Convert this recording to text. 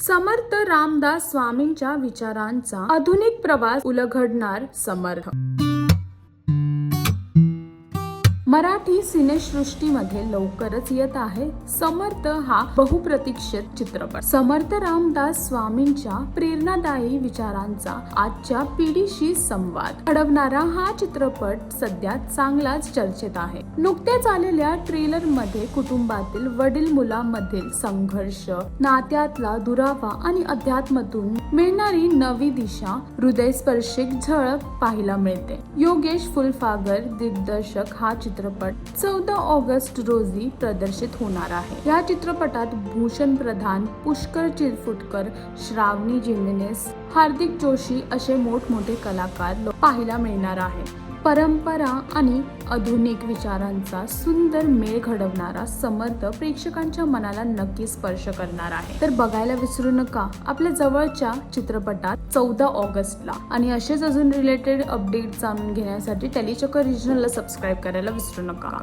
समर्थ रामदास स्वामींच्या विचारांचा आधुनिक प्रवास उलगडणार समर्थ. मराठी सिनेसृष्टीमध्ये लवकरच येत आहे समर्थ हा बहुप्रतीक्षित चित्रपट. समर्थ रामदास स्वामींच्या प्रेरणादायी विचारांचा आजच्या पिढीशी संवाद घडवणारा हा चित्रपट सध्या चांगलाच चर्चेत आहे. नुकत्याच आलेल्या ट्रेलर मध्ये कुटुंबातील वडील मुलांमधील संघर्ष, नात्यातला दुरावा आणि अध्यात्मातून मिळणारी नवी दिशा, हृदयस्पर्शिक झळक पाहायला मिळते. योगेश फुलफागर दिग्दर्शक हा चित्रपट 14 ऑगस्ट रोजी प्रदर्शित होणार आहे. या चित्रपटात भूषण प्रधान, पुष्कर चिरफुटकर, श्रावणी जिमेनेस, हार्दिक जोशी असे मोठमोठे कलाकार पाहायला मिळणार आहे. परंपरा आणि आधुनिक विचारांचा सुंदर मेळ घडवणारा समर्थ प्रेक्षकांच्या मनाला नक्की स्पर्श करणार आहे. तर बघायला विसरू नका आपल्या जवळच्या चित्रपटात 14 ऑगस्टला. आणि असेच अजून रिलेटेड अपडेट जाणून घेण्यासाठी टेलीचक्र रिजनलला सबस्क्राईब करायला विसरू नका.